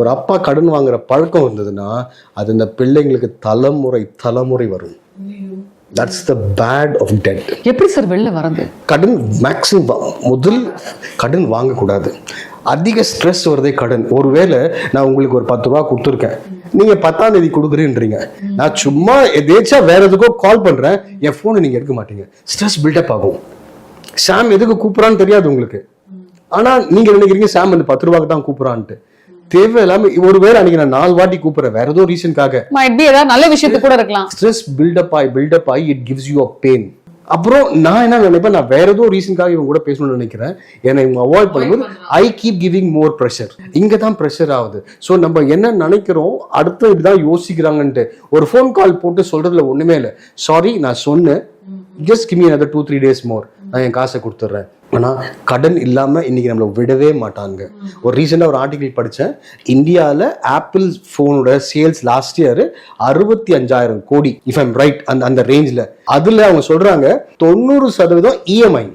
ஒரு அப்பா கடன் வாங்குற பழக்கம் இருந்ததுன்னா அது இந்த பிள்ளைங்களுக்கு தலைமுறை வரும். That's the bad of debt. எப்படி சார் வெளில வரது? கடன் மேக்ஸிமம் முதல் கடன் வாங்கக்கூடாது. அதிக ஸ்ட்ரெஸ் வருதே கடன். ஒருவேளை நான் உங்களுக்கு ஒரு 10 ரூபா கொடுத்துருக்கேன், நீங்க 10ஆம் தேதி கொடுக்குறேன்றீங்க, நான் சும்மா எதேச்சா வேற எதுக்கோ கால் பண்றேன், என் போனை நீங்க எடுக்க மாட்டீங்க, ஸ்ட்ரெஸ் பில்டப் ஆகும். சாம் எதுக்கு கூப்பிடறான்னு தெரியாது உங்களுக்கு, ஆனா நீங்க நினைக்கிறீங்க சாம் அந்த 10 ரூபாய்க்கு தான் கூப்பிடறான்ட்டு. தேவையில்லாம ஒருவேளை அன்னைக்கு நான் 4 வாட்டி கூப்பிடுறேன் வேற ஏதோ ரீசனுக்காக, ஏதாவது நல்ல விஷயத்துக்கு கூட இருக்கலாம். ஸ்ட்ரெஸ் பில்டப் ஆகி it gives you a pain. அப்புறம் நான் என்ன நினைப்பேன், நான் வேற ஏதோ ரீசனுக்காக இவங்க கூட பேசணும்னு நினைக்கிறேன், என்னை இவங்க அவாய்ட் பண்ணும்போது I keep giving more pressure. இங்க தான் ப்ரெஷர் ஆகுது. ஸோ நம்ம என்ன நினைக்கிறோம், அடுத்து இப்படிதான் யோசிக்கிறாங்கன்ட்டு ஒரு ஃபோன் கால் போட்டு சொல்றதுல ஒண்ணுமே இல்லை. சாரி நான் சொன்னேன், just give me another 2-3 days more, நான் என் காசை கொடுத்துட்றேன். ஆனா கடன் இல்லாம இன்னைக்கு நம்மள விடவே மாட்டாங்க. ஒரு ரீசெண்டா ஒரு ஆர்டிகிள் படிச்சேன், இந்தியாவில் ஆப்பிள் போனோட சேல்ஸ் லாஸ்ட் இயர் 65,000 கோடி, இஃப் ஐம் ரைட், அந்த ரேஞ்சில். அதுல அவங்க சொல்றாங்க 90% EMI.